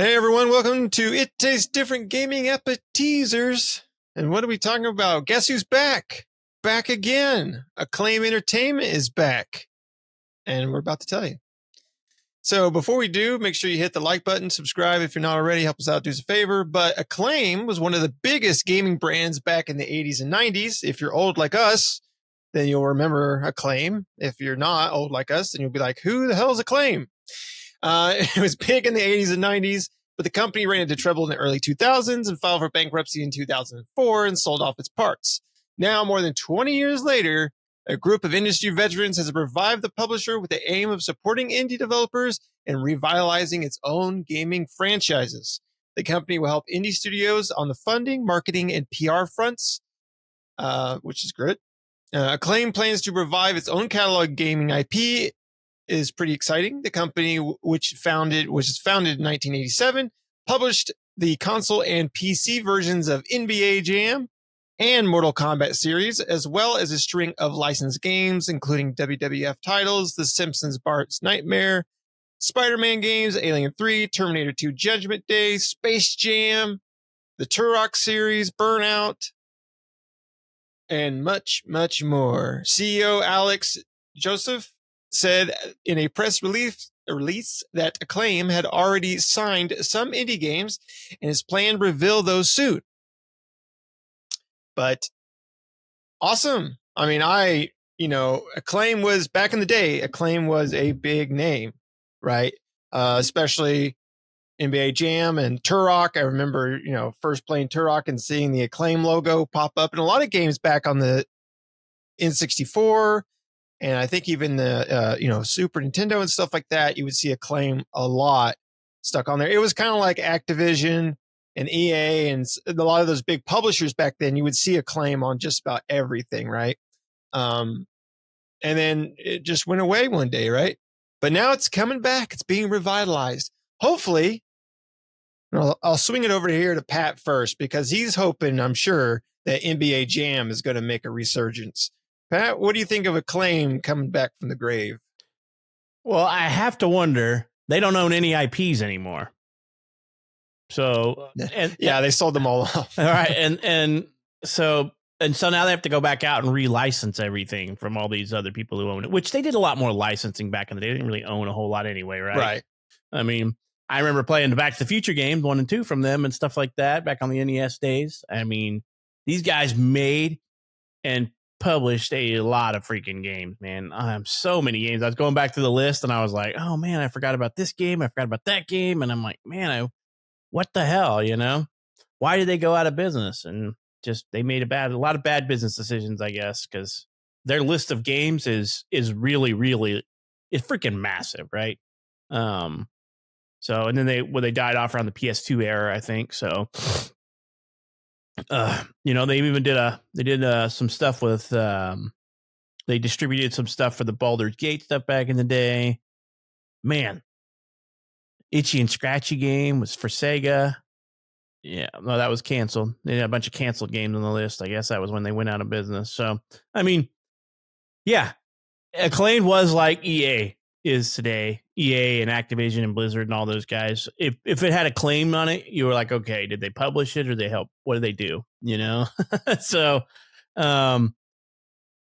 Hey everyone, welcome to It Tastes Different Gaming Appetizers. And what are we talking about? Guess who's back? Back again. Acclaim Entertainment is back. And we're about to tell you. So before we do, make sure you hit the like button, subscribe if you're not already, help us out, do us a favor. But Acclaim was one of the biggest gaming brands back in the 80s and 90s. If you're old like us, then you'll remember Acclaim. If you're not old like us, then you'll be like, who the hell is Acclaim? It was big in the 80s and 90s, but the company ran into trouble in the early 2000s and filed for bankruptcy in 2004 and sold off its parts. Now, more than 20 years later, a group of industry veterans has revived the publisher with the aim of supporting indie developers and revitalizing its own gaming franchises. The company will help indie studios on the funding, marketing, and PR fronts, which is good. Acclaim plans to revive its own catalog gaming IP is pretty exciting. The company, which was founded in 1987, published the console and PC versions of NBA Jam and Mortal Kombat series, as well as a string of licensed games, including WWF titles, The Simpsons Bart's Nightmare, Spider-Man games, Alien 3, Terminator 2 Judgment Day, Space Jam, the Turok series, Burnout, and much, much more. CEO Alex Joseph said in a press release that Acclaim had already signed some indie games and is planned to reveal those soon. But awesome. I mean, Acclaim was back in the day. Acclaim was a big name, right? Especially NBA Jam and Turok. I remember, first playing Turok and seeing the Acclaim logo pop up in a lot of games back on the N64. And I think even the, Super Nintendo and stuff like that, you would see Acclaim a lot stuck on there. It was kind of like Activision and EA and a lot of those big publishers back then. You would see Acclaim on just about everything, right? And then it just went away one day, right? But now it's coming back. It's being revitalized. Hopefully, I'll swing it over here to Pat first because he's hoping, I'm sure, that NBA Jam is going to make a resurgence. Pat, what do you think of Acclaim coming back from the grave? Well, I have to wonder, they don't own any IPs anymore. So, they sold them all off. All right. And so now they have to go back out and relicense everything from all these other people who own it, which they did a lot more licensing back in the day. They didn't really own a whole lot anyway, right? Right. I mean, I remember playing the Back to the Future games 1 and 2 from them and stuff like that back on the NES days. I mean, these guys made and published a lot of freaking games, man. So many games. I was going back to the list and I was like, oh man, I forgot about this game. I forgot about that game. And I'm like, man, what the hell, why did they go out of business? And just, they made a lot of bad business decisions, I guess, because their list of games is really, really, it's freaking massive. Right. So, and then they died off around the PS2 era, I think. So, they even did some stuff with, they distributed some stuff for the Baldur's Gate stuff back in the day. Man, Itchy and Scratchy game was for Sega. Yeah, no, that was canceled. They had a bunch of canceled games on the list. I guess that was when they went out of business. So, I mean, yeah, Acclaim was like EA is today. EA and Activision and Blizzard and all those guys. If it had a claim on it, you were like, okay, did they publish it or they help? What did they do? So, and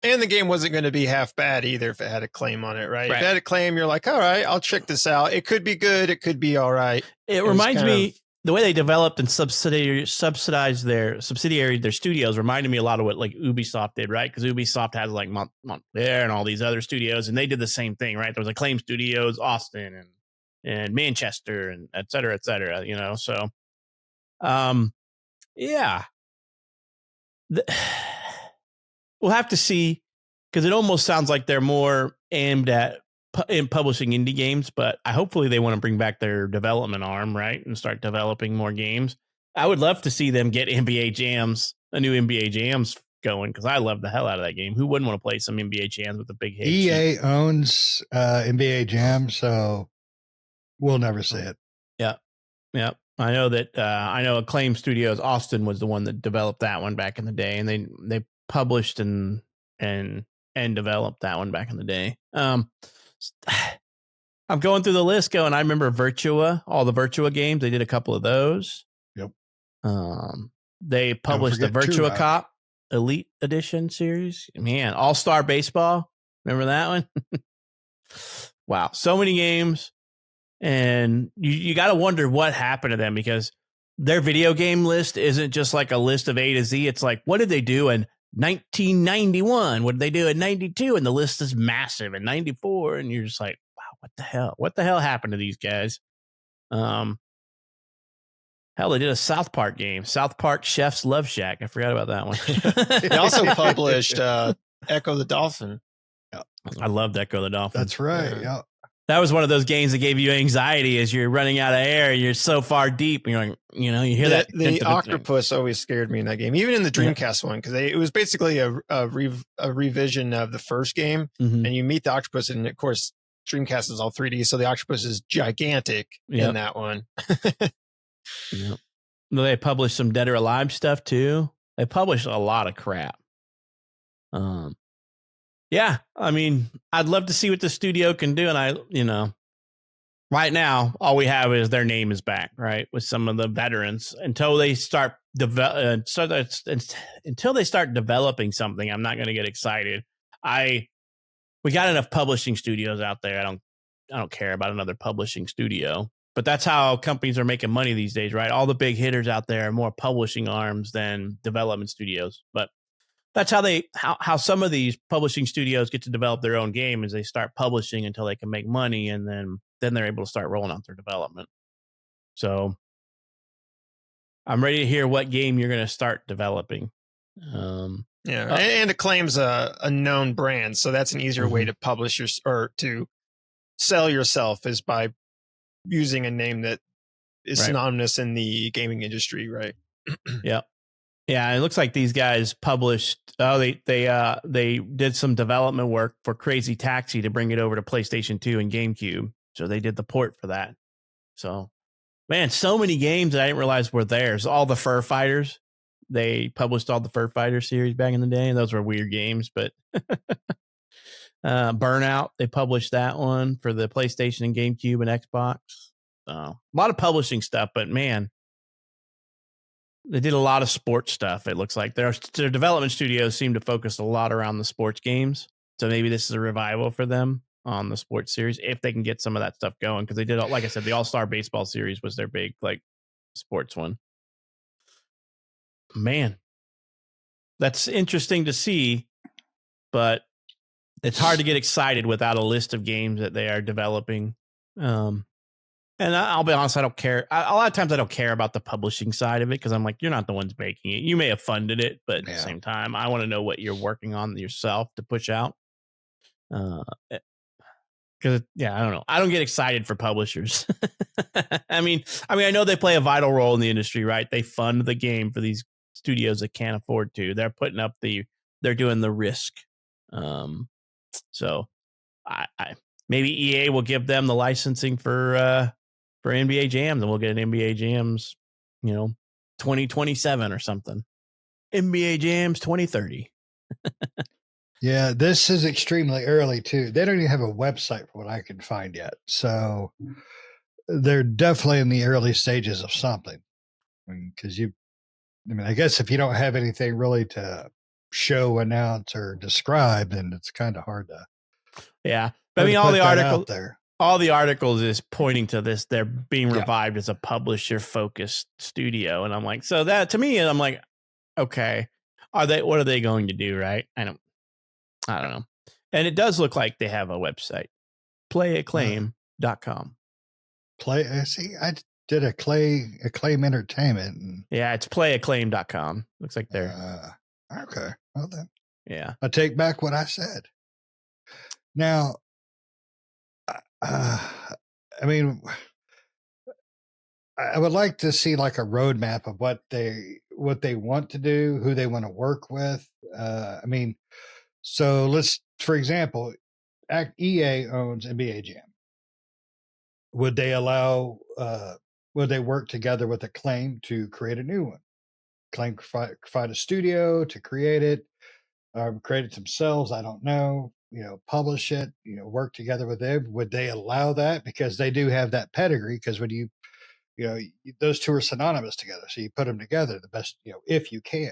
the game wasn't going to be half bad either if it had a claim on it, right? If it had a claim, you're like, all right, I'll check this out. It could be good. It could be all right. It reminds me, the way they developed and subsidized their studios reminded me a lot of what like Ubisoft did, right? Because Ubisoft has like Montpellier and all these other studios, and they did the same thing, right? There was Acclaim Studios, Austin and Manchester, and et cetera, So, yeah, we'll have to see, because it almost sounds like they're more aimed at in publishing indie games, but hopefully they want to bring back their development arm, right, and start developing more games. I would love to see them get a new NBA Jams going, because I love the hell out of that game. Who wouldn't want to play some NBA Jams with a big hit? EA owns NBA Jam, so we'll never see it. Yeah. I know that. I know Acclaim Studios Austin was the one that developed that one back in the day, and they published and developed that one back in the day. I'm going through the list going, I remember Virtua, all the Virtua games. They did a couple of those. Yep. They published the forget True Virtua Eye. Cop Elite Edition series. Man, All-Star Baseball. Remember that one? Wow. So many games. And you got to wonder what happened to them, because their video game list isn't just like a list of A to Z. It's like, what did they do in 1991? What did they do in 92? And the list is massive in 94. And you're just like, wow, what the hell? What the hell happened to these guys? Hell, they did a South Park game, South Park Chef's Love Shack. I forgot about that one. They also published Echo the Dolphin. I loved Echo the Dolphin. That's right. Yeah. That was one of those games that gave you anxiety as you're running out of air. You're so far deep, and you're like, you know, you hear that. The octopus always scared me in that game, even in the Dreamcast one, because it was basically a revision of the first game. Mm-hmm. And you meet the octopus, and of course, Dreamcast is all 3D, so the octopus is gigantic in that one. Yep. They published some Dead or Alive stuff too. They published a lot of crap. Yeah, I mean, I'd love to see what the studio can do, and right now all we have is their name is back, right, with some of the veterans. Until they start developing something, I'm not going to get excited. We got enough publishing studios out there. I don't care about another publishing studio. But that's how companies are making money these days, right? All the big hitters out there are more publishing arms than development studios. But that's how some of these publishing studios get to develop their own game, is they start publishing until they can make money, and then they're able to start rolling out their development. So I'm ready to hear what game you're going to start developing. And Acclaim's a known brand, so that's an easier way to publish or to sell yourself, is by using a name that is synonymous in the gaming industry, right? Yeah. Yeah, it looks like these guys published. They did some development work for Crazy Taxi to bring it over to PlayStation 2 and GameCube. So they did the port for that. So, man, so many games that I didn't realize were theirs. All the Fur Fighters. They published all the Fur Fighter series back in the day. Those were weird games, but Burnout, they published that one for the PlayStation and GameCube and Xbox. So a lot of publishing stuff, but man, they did a lot of sports stuff. It looks like their development studios seem to focus a lot around the sports games. So maybe this is a revival for them on the sports series, if they can get some of that stuff going. Because they did, like I said, the All-Star Baseball series was their big sports one. Man, that's interesting to see, but it's hard to get excited without a list of games that they are developing. And I'll be honest, I don't care. A lot of times I don't care about the publishing side of it, because I'm like, you're not the ones making it. You may have funded it, but at the same time, I want to know what you're working on yourself to push out. Because I don't know. I don't get excited for publishers. I mean, I know they play a vital role in the industry, right? They fund the game for these studios that can't afford to. They're putting up they're doing the risk. So I maybe EA will give them the licensing for NBA Jams, and we'll get an NBA Jams, 2027 or something. NBA Jams 2030. Yeah, this is extremely early too. They don't even have a website for what I can find yet. So they're definitely in the early stages of something. Because I guess if you don't have anything really to show, announce, or describe, then it's kind of hard to. Yeah, but all the articles there. All the articles is pointing to this. They're being revived as a publisher-focused studio, and I'm like, so that to me, I'm like, okay, what are they going to do? Right? I don't know. And it does look like they have a website, playacclaim.com. I did Acclaim Entertainment. Yeah, it's playacclaim.com. Looks like they're okay. Well then, yeah. I take back what I said. Now, I would like to see like a roadmap of what they want to do, who they want to work with. So let's, for example, EA owns NBA Jam. Would they would they work together with Acclaim to create a new one? Acclaim provide a studio to create it, create it themselves. I don't know. publish it, work together with them? Would they allow that? Because they do have that pedigree. Because when those two are synonymous together. So you put them together the best, if you can,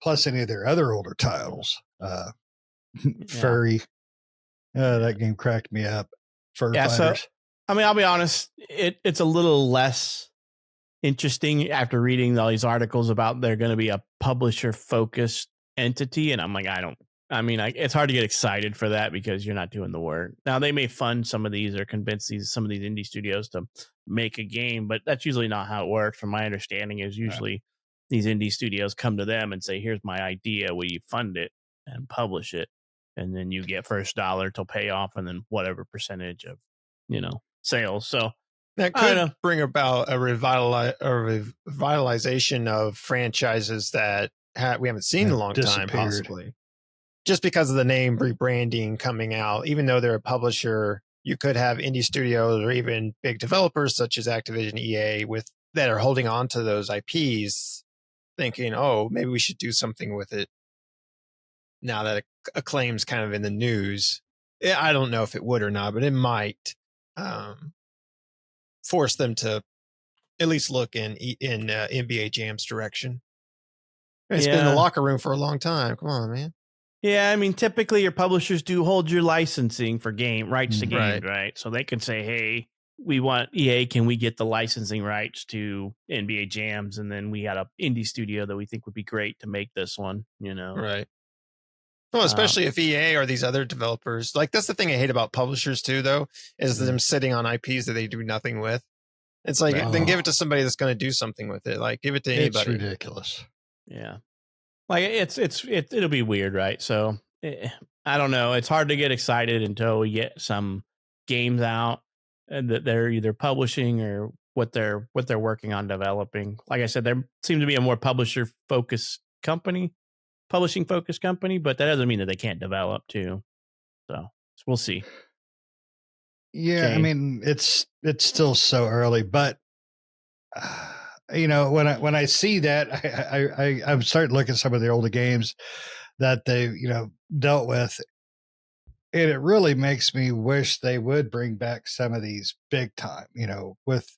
plus any of their other older titles. Furry. That game cracked me up. Fur Fighters. So, I mean, I'll be honest, it's a little less interesting after reading all these articles about they're going to be a publisher focused entity. And I'm like, it's hard to get excited for that because you're not doing the work. Now they may fund some of these or convince some of these indie studios to make a game, but that's usually not how it works. From my understanding is usually these indie studios come to them and say, here's my idea. Will you fund it and publish it? And then you get first dollar to pay off and then whatever percentage of, sales. So that could bring about a revitalization of franchises that we haven't seen in a long time, possibly. Just because of the name rebranding coming out, even though they're a publisher, you could have indie studios or even big developers such as Activision, EA, that are holding on to those IPs, thinking, "Oh, maybe we should do something with it." Now that Acclaim's kind of in the news, I don't know if it would or not, but it might force them to at least look in NBA Jam's direction. It's been in the locker room for a long time. Come on, man. Yeah, I mean, typically your publishers do hold your licensing for rights to games, right? So they can say, hey, we want EA, can we get the licensing rights to NBA Jams? And then we got an indie studio that we think would be great to make this one, Right. Well, especially if EA or these other developers, like that's the thing I hate about publishers too, though, is them sitting on IPs that they do nothing with. It's like, then give it to somebody that's going to do something with it. Like give it to anybody. It's ridiculous. Yeah. Like it'll be weird, right? So I don't know. It's hard to get excited until we get some games out and that they're either publishing or what they're working on developing. Like I said, there seems to be a more publishing focused company, but that doesn't mean that they can't develop too. So we'll see. Yeah, I mean, it's still so early, but when I see that, I'm starting to look at some of the older games that they dealt with, and it really makes me wish they would bring back some of these big time, with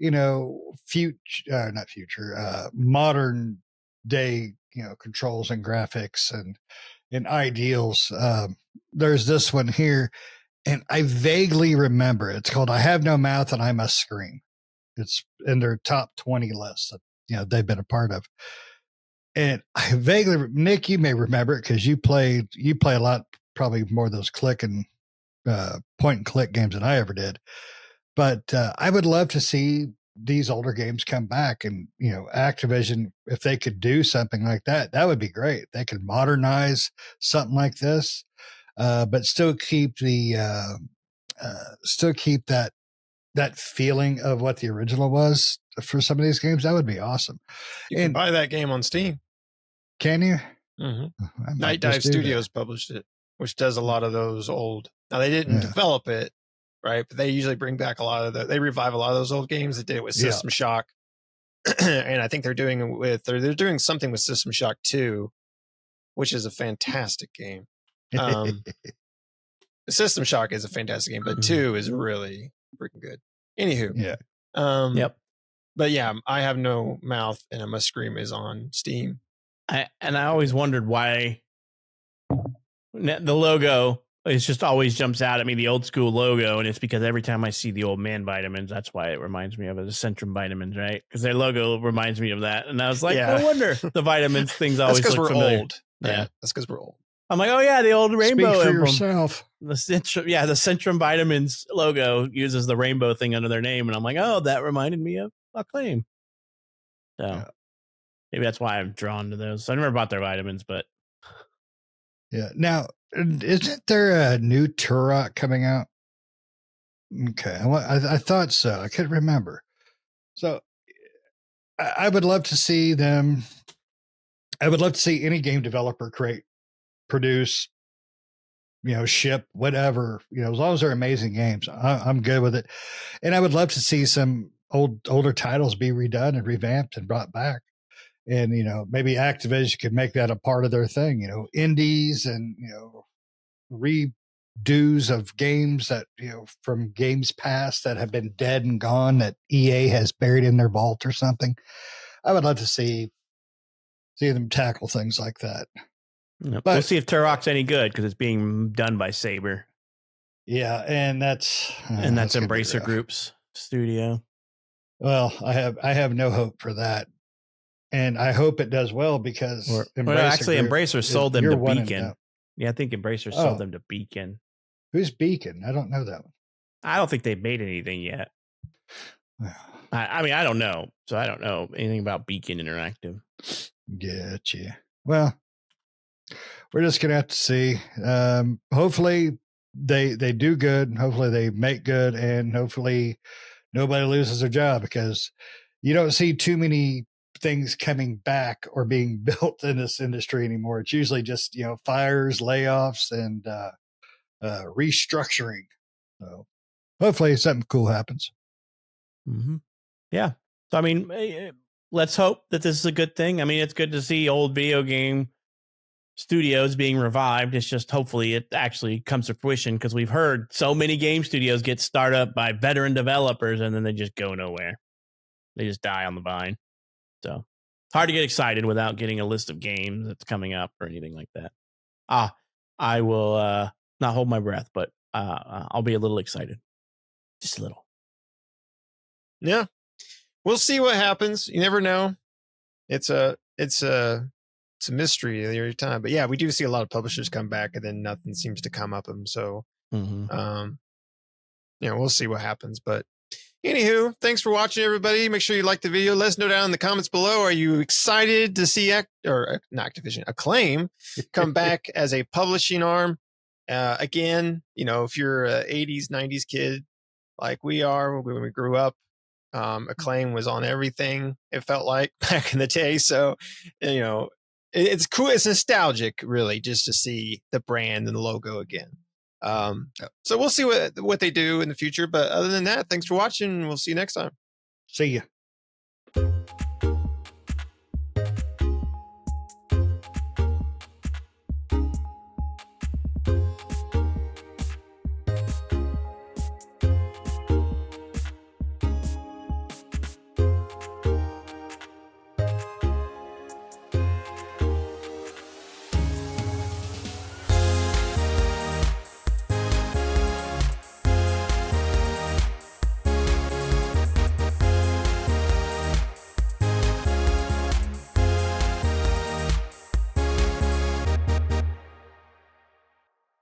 not future, modern day, controls and graphics and ideals. There's this one here, and I vaguely remember it's called "I Have No Mouth and I Must Scream." It's in their top 20 list that they've been a part of. And I vaguely, Nick, you may remember it because you play a lot, probably more of those click and point and click games than I ever did. But I would love to see these older games come back, and Activision, if they could do something like that, that would be great. They could modernize something like this, but still keep that feeling of what the original was for some of these games. That would be awesome. You can buy that game on Steam. Can you? Mm-hmm. Night Dive Studios published it, which does a lot of those old. Now they didn't develop it, right? But they usually bring back they revive a lot of those old games. They did it with System Shock, and I think they're doing something with System Shock 2, which is a fantastic game. System Shock is a fantastic game, but 2 is really freaking good. Anywho, yep. But yeah, I Have No Mouth and I Must Scream is on Steam. I always wondered why the logo just always jumps out at me, the old school logo, and it's because every time I see the old man vitamins, that's why it reminds me of it, the Centrum vitamins, right? Because their logo reminds me of that, and I was like, no wonder the vitamins things always look familiar. Old. Yeah, that's because we're old. I'm like, oh yeah, the old rainbow Speak for emblem. Yourself. The Centrum Vitamins logo uses the rainbow thing under their name, and I'm like, oh, that reminded me of Acclaim. So maybe that's why I'm drawn to those. I never bought their vitamins, but Now, isn't there a new Turok coming out? Okay, I thought so. I couldn't remember. So I would love to see them. I would love to see any game developer produce, ship, whatever, as long as they're amazing games, I'm good with it. And I would love to see some older titles be redone and revamped and brought back. And, maybe Activision could make that a part of their thing, indies and, redos of games that, from games past that have been dead and gone that EA has buried in their vault or something. I would love to see them tackle things like that. Yep. We'll see if Turok's any good because it's being done by Saber. Yeah, and that's Embracer Group's studio. Well, I have no hope for that, and I hope it does well because Embracer sold them to Beacon. Yeah, I think Embracer sold them to Beacon. Who's Beacon? I don't know that one. I don't think they've made anything yet. I mean, I don't know, so I don't know anything about Beacon Interactive. Getcha. Well, we're just gonna have to see. Hopefully they do good. Hopefully they make good, and hopefully nobody loses their job because you don't see too many things coming back or being built in this industry anymore. It's usually just fires, layoffs, and restructuring. So hopefully something cool happens. Mm-hmm. Yeah. So I mean, let's hope that this is a good thing. I mean, it's good to see old video game studios being revived. It's just hopefully it actually comes to fruition because we've heard so many game studios get started up by veteran developers and then they just go nowhere. They just die on the vine. So hard to get excited without getting a list of games that's coming up or anything like that. I will not hold my breath, but I'll be a little excited. Just a little. Yeah. We'll see what happens. You never know. It's a mystery every time. But yeah, we do see a lot of publishers come back and then nothing seems to come up them. So, we'll see what happens. But anywho, thanks for watching, everybody. Make sure you like the video. Let us know down in the comments below. Are you excited to see Acclaim come back as a publishing arm? Again, if you're a 80s, 90s kid like we are when we grew up, Acclaim was on everything, it felt like, back in the day. So, it's cool. It's nostalgic, really, just to see the brand and the logo again. So we'll see what they do in the future. But other than that, thanks for watching. We'll see you next time. See ya.